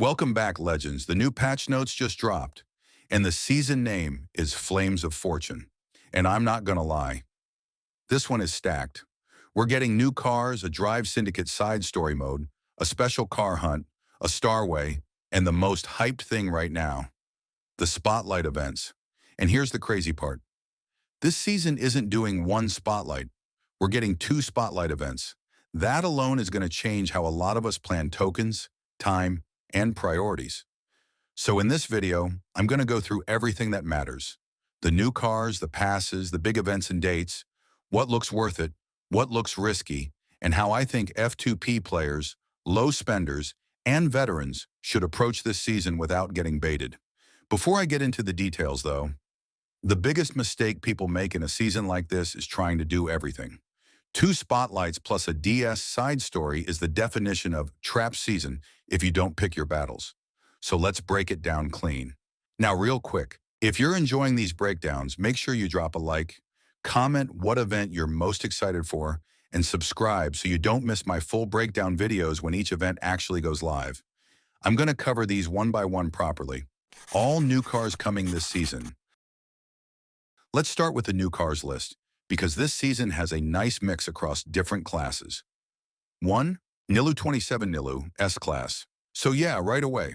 Welcome back, Legends. The new patch notes just dropped, and the season name is Flames of Fortune. And I'm not gonna lie, this one is stacked. We're getting new cars, a Drive Syndicate Side Story mode, a special car hunt, a Starway, and the most hyped thing right now, the Spotlight events. And here's the crazy part. This season isn't doing one Spotlight. We're getting two Spotlight events. That alone is gonna change how a lot of us plan tokens, time, and priorities. So in this video, I'm going to go through everything that matters. The new cars, the passes, the big events and dates, what looks worth it, what looks risky, and how I think F2P players, low spenders, and veterans should approach this season without getting baited. Before I get into the details though, the biggest mistake people make in a season like this is trying to do everything. Two spotlights plus a DS side story is the definition of trap season if you don't pick your battles. So let's break it down clean. Now, real quick, if you're enjoying these breakdowns, make sure you drop a like, comment what event you're most excited for, and subscribe so you don't miss my full breakdown videos when each event actually goes live. I'm going to cover these one by one properly. All new cars coming this season. Let's start with the new cars list, because this season has a nice mix across different classes. 1. NILU 27 NILU S-Class. So yeah, right away.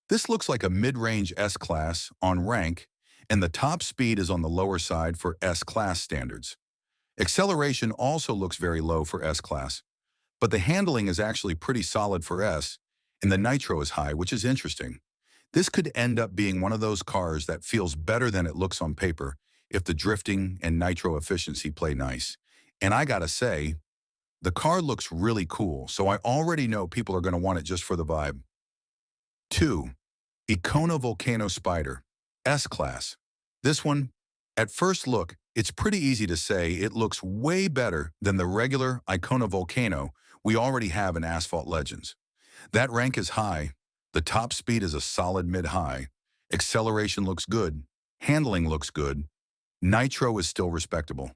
This looks like a mid-range S-Class on rank, and the top speed is on the lower side for S-Class standards. Acceleration also looks very low for S-Class, but the handling is actually pretty solid for S, and the nitro is high, which is interesting. This could end up being one of those cars that feels better than it looks on paper if the drifting and nitro efficiency play nice. And I gotta say, the car looks really cool, so I already know people are gonna want it just for the vibe. 2. Icona Vulcano Spyder, S-Class. This one, at first look, it's pretty easy to say it looks way better than the regular Icona Vulcano we already have in Asphalt Legends. That rank is high, the top speed is a solid mid-high, acceleration looks good, handling looks good, nitro is still respectable.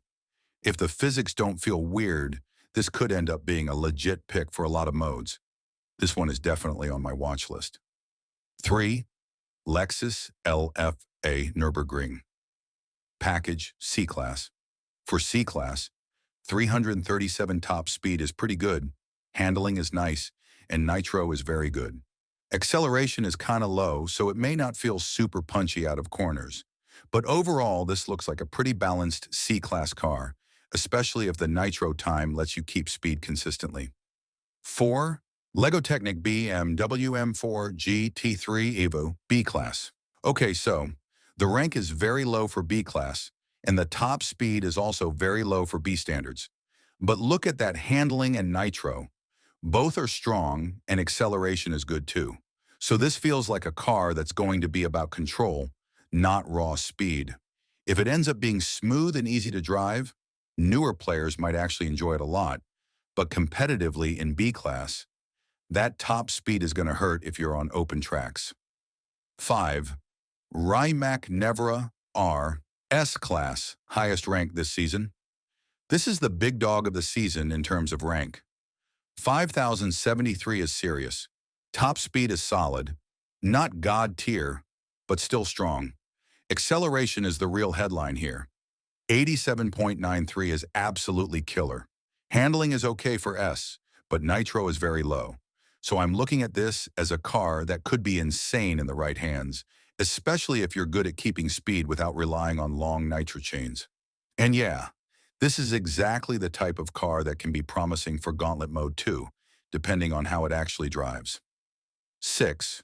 If the physics don't feel weird, this could end up being a legit pick for a lot of modes. This one is definitely on my watch list. 3. Lexus LFA Nürburgring. Package C-Class. For C-Class, 337 top speed is pretty good, handling is nice, and nitro is very good. Acceleration is kinda low, so it may not feel super punchy out of corners. But overall, this looks like a pretty balanced C-Class car, especially if the nitro time lets you keep speed consistently. 4. LEGO Technic BMW M4 GT3 EVO B-Class. Okay, so the rank is very low for B-Class, and the top speed is also very low for B standards. But look at that handling and nitro. Both are strong, and acceleration is good too. So this feels like a car that's going to be about control, not raw speed. If it ends up being smooth and easy to drive, newer players might actually enjoy it a lot, but competitively in B-Class, that top speed is going to hurt if you're on open tracks. 5. Rimac Nevera R S-Class, highest rank this season. This is the big dog of the season in terms of rank. 5,073 is serious. Top speed is solid. Not God tier, but still strong. Acceleration is the real headline here. 87.93 is absolutely killer. Handling is okay for S, but nitro is very low. So I'm looking at this as a car that could be insane in the right hands, especially if you're good at keeping speed without relying on long nitro chains. And yeah, this is exactly the type of car that can be promising for Gauntlet Mode 2, depending on how it actually drives. 6.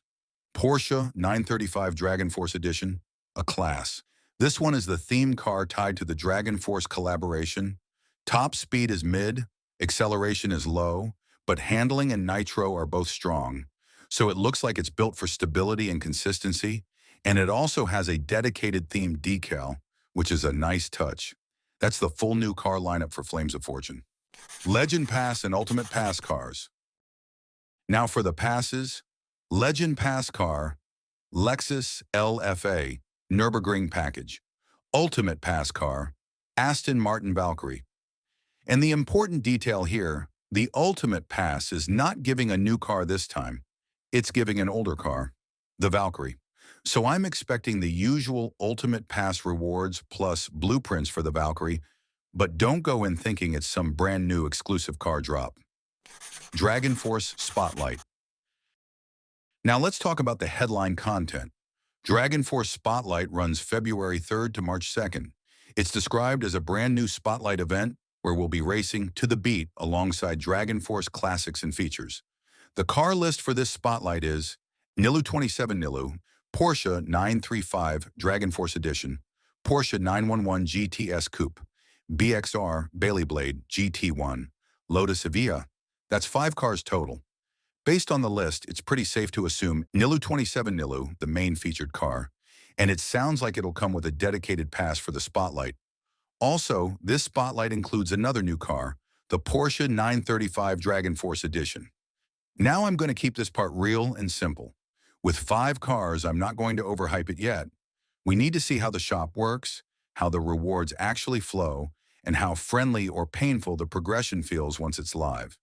Porsche 935 Dragonforce Edition, a class. This one is the theme car tied to the Dragonforce collaboration. Top speed is mid, acceleration is low, but handling and nitro are both strong. So it looks like it's built for stability and consistency, and it also has a dedicated themed decal, which is a nice touch. That's the full new car lineup for Flames of Fortune. Legend Pass and Ultimate Pass cars. Now for the passes, Legend Pass car, Lexus LFA, Nürburgring package. Ultimate Pass car, Aston Martin Valkyrie. And the important detail here, the Ultimate Pass is not giving a new car this time. It's giving an older car, the Valkyrie. So I'm expecting the usual Ultimate Pass rewards plus blueprints for the Valkyrie, but don't go in thinking it's some brand new exclusive car drop. Dragonforce Spotlight. Now let's talk about the headline content. Dragonforce Spotlight runs February 3rd to March 2nd. It's described as a brand new Spotlight event where we'll be racing to the beat alongside Dragonforce classics and features. The car list for this Spotlight is NILU 27 NILU, Porsche 935 Dragonforce Edition, Porsche 911 GTS Coupe, BXR Bailey Blade GT1, Lotus ER9. That's 5 cars total. Based on the list, it's pretty safe to assume NILU 27 NILU, the main featured car, and it sounds like it'll come with a dedicated pass for the Spotlight. Also, this Spotlight includes another new car, the Porsche 935 Dragonforce Edition. Now I'm going to keep this part real and simple. With 5 cars, I'm not going to overhype it yet. We need to see how the shop works, how the rewards actually flow, and how friendly or painful the progression feels once it's live.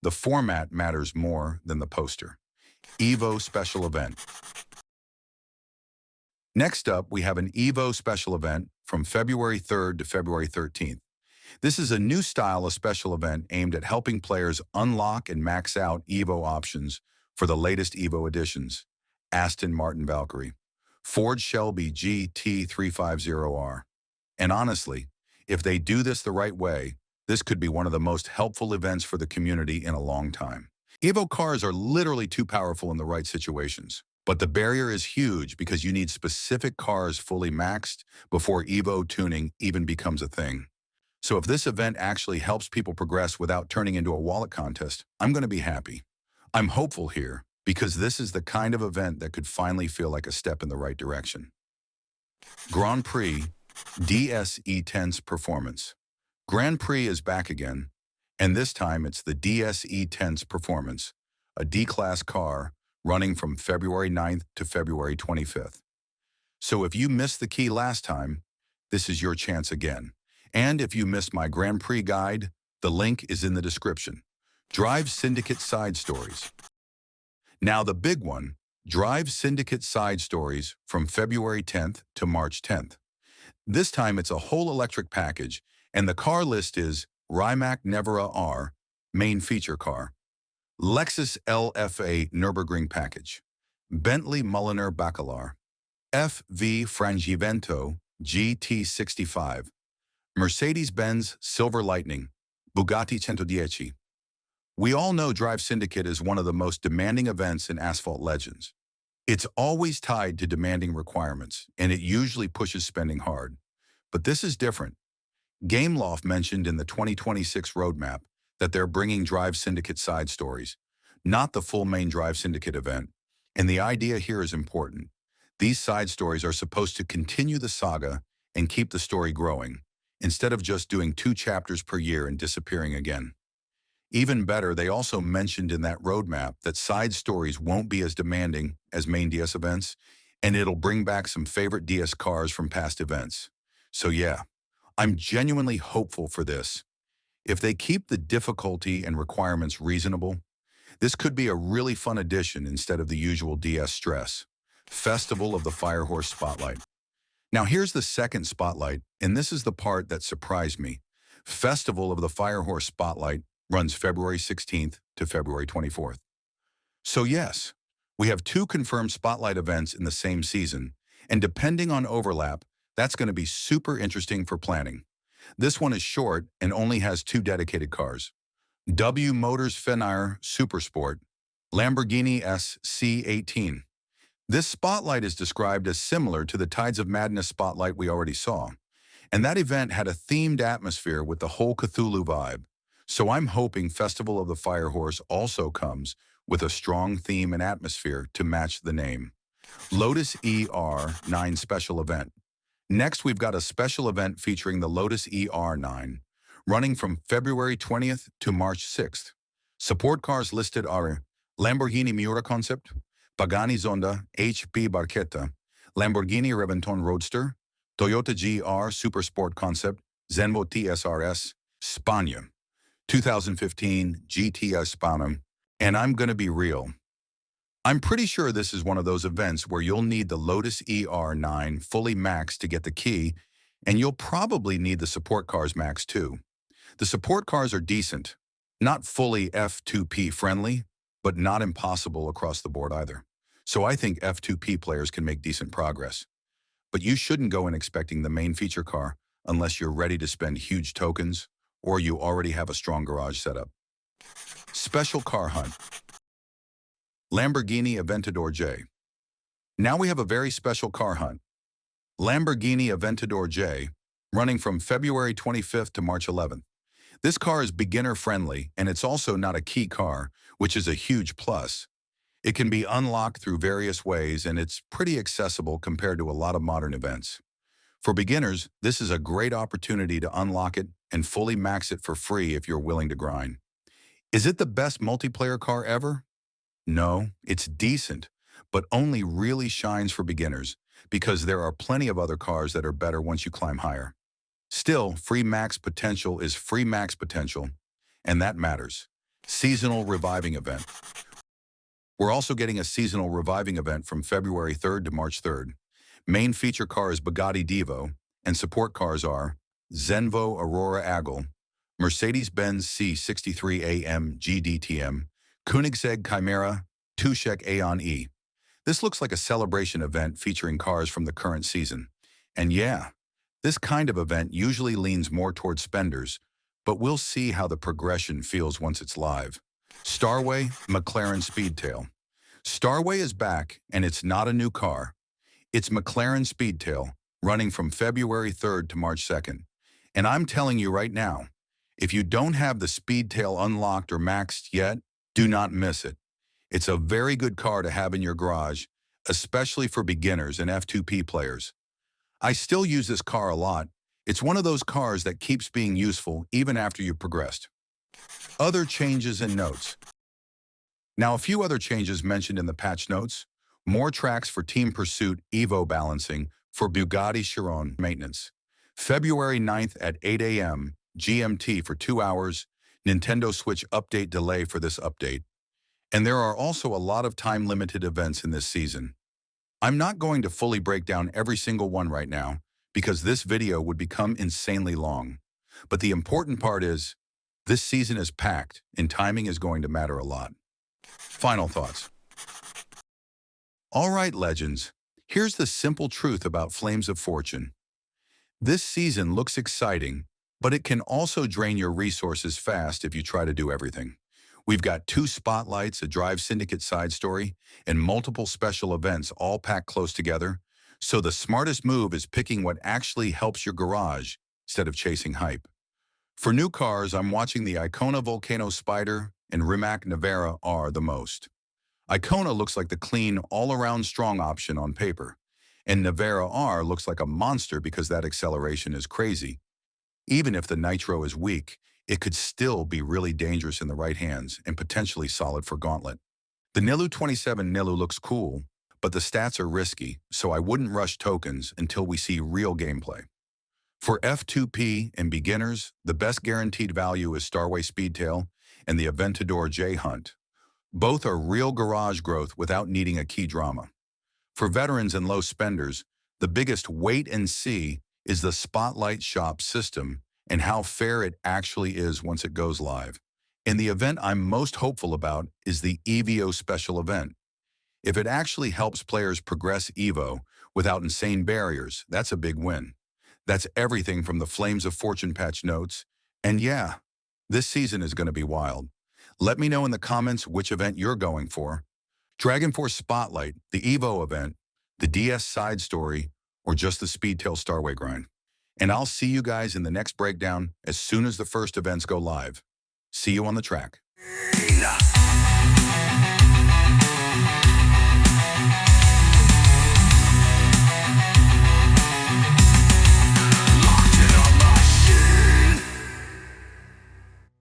The format matters more than the poster. EVO Special Event. Next up, we have an EVO Special Event from February 3rd to February 13th. This is a new style of special event aimed at helping players unlock and max out EVO options for the latest EVO editions. Aston Martin Valkyrie, Ford Shelby GT350R. And honestly, if they do this the right way, this could be one of the most helpful events for the community in a long time. EVO cars are literally too powerful in the right situations. But the barrier is huge because you need specific cars fully maxed before EVO tuning even becomes a thing. So if this event actually helps people progress without turning into a wallet contest, I'm going to be happy. I'm hopeful here because this is the kind of event that could finally feel like a step in the right direction. Grand Prix DS E-Tense Performance. Grand Prix is back again, and this time it's the DS E-Tense Performance, a D-Class car running from February 9th to February 25th. So if you missed the key last time, this is your chance again. And if you missed my Grand Prix guide, the link is in the description. Drive Syndicate Side Stories. Now the big one, Drive Syndicate Side Stories from February 10th to March 10th. This time it's a whole electric package, and the car list is Rimac Nevera R, main feature car, Lexus LFA Nürburgring package, Bentley Mulliner Bacalar, FV Frangivento GT65, Mercedes-Benz Silver Lightning, Bugatti 110. We all know Drive Syndicate is one of the most demanding events in Asphalt Legends. It's always tied to demanding requirements, and it usually pushes spending hard. But this is different. Gameloft mentioned in the 2026 roadmap that they're bringing Drive Syndicate Side Stories, not the full main Drive Syndicate event. And the idea here is important. These side stories are supposed to continue the saga and keep the story growing, instead of just doing 2 chapters per year and disappearing again. Even better, they also mentioned in that roadmap that side stories won't be as demanding as main DS events, and it'll bring back some favorite DS cars from past events. So yeah, I'm genuinely hopeful for this. If they keep the difficulty and requirements reasonable, this could be a really fun addition instead of the usual DS stress. Festival of the Firehorse Spotlight. Now here's the second Spotlight, and this is the part that surprised me. Festival of the Firehorse Spotlight runs February 16th to February 24th. So yes, we have 2 confirmed Spotlight events in the same season, and depending on overlap, that's going to be super interesting for planning. This one is short and only has 2 dedicated cars. W Motors Fenire Supersport, Lamborghini SC18. This Spotlight is described as similar to the Tides of Madness Spotlight we already saw, and that event had a themed atmosphere with the whole Cthulhu vibe. So I'm hoping Festival of the Firehorse also comes with a strong theme and atmosphere to match the name. Lotus ER9 Special Event. Next, we've got a special event featuring the Lotus ER9, running from February 20th to March 6th. Support cars listed are Lamborghini Miura Concept, Pagani Zonda HP Barchetta, Lamborghini Reventon Roadster, Toyota GR Supersport Concept, Zenvo TSRS, Spania, 2015 GTS Spana, and I'm going to be real. I'm pretty sure this is one of those events where you'll need the Lotus ER9 fully maxed to get the key, and you'll probably need the support cars maxed too. The support cars are decent, not fully F2P friendly, but not impossible across the board either. So I think F2P players can make decent progress. But you shouldn't go in expecting the main feature car unless you're ready to spend huge tokens or you already have a strong garage setup. Special car hunt. Lamborghini Aventador J. Now we have a very special car hunt. Lamborghini Aventador J, running from February 25th to March 11th. This car is beginner-friendly, and it's also not a key car, which is a huge plus. It can be unlocked through various ways, and it's pretty accessible compared to a lot of modern events. For beginners, this is a great opportunity to unlock it and fully max it for free if you're willing to grind. Is it the best multiplayer car ever? No, it's decent, but only really shines for beginners because there are plenty of other cars that are better once you climb higher. Still, free max potential is free max potential, and that matters. Seasonal Reviving Event. We're also getting a seasonal reviving event from February 3rd to March 3rd. Main feature car is Bugatti Divo, and support cars are Zenvo Aurora Agile, Mercedes-Benz C63 AMG DTM, Koenigsegg Chimera, Tushek Aeon E. This looks like a celebration event featuring cars from the current season. And yeah, this kind of event usually leans more towards spenders, but we'll see how the progression feels once it's live. Starway, McLaren Speedtail. Starway is back, and it's not a new car. It's McLaren Speedtail, running from February 3rd to March 2nd. And I'm telling you right now, if you don't have the Speedtail unlocked or maxed yet, do not miss it. It's a very good car to have in your garage, especially for beginners and F2P players. I still use this car a lot. It's one of those cars that keeps being useful even after you've progressed. Other changes and notes. Now, a few other changes mentioned in the patch notes. More tracks for Team Pursuit EVO balancing for Bugatti Chiron maintenance. February 9th at 8 a.m. GMT for 2 hours. Nintendo Switch update delay for this update. And there are also a lot of time-limited events in this season. I'm not going to fully break down every single one right now because this video would become insanely long. But the important part is, this season is packed and timing is going to matter a lot. Final thoughts. All right, legends, here's the simple truth about Flames of Fortune. This season looks exciting, but it can also drain your resources fast if you try to do everything. We've got 2 spotlights, a Drive Syndicate Side Story, and multiple special events all packed close together, so the smartest move is picking what actually helps your garage instead of chasing hype. For new cars, I'm watching the Icona Vulcano Spyder and Rimac Nevera R the most. Icona looks like the clean, all-around strong option on paper, and Nevera R looks like a monster because that acceleration is crazy. Even if the nitro is weak, it could still be really dangerous in the right hands and potentially solid for Gauntlet. The NILU 27 NILU looks cool, but the stats are risky, so I wouldn't rush tokens until we see real gameplay. For F2P and beginners, the best guaranteed value is Starway Speedtail and the Aventador J Hunt. Both are real garage growth without needing a key drama. For veterans and low spenders, the biggest wait and see is the Spotlight Shop system and how fair it actually is once it goes live. And the event I'm most hopeful about is the EVO Special Event. If it actually helps players progress EVO without insane barriers, that's a big win. That's everything from the Flames of Fortune patch notes. And yeah, this season is going to be wild. Let me know in the comments which event you're going for. Dragonforce Spotlight, the EVO event, the DS side story, or just the Speedtail Starway grind. And I'll see you guys in the next breakdown as soon as the first events go live. See you on the track.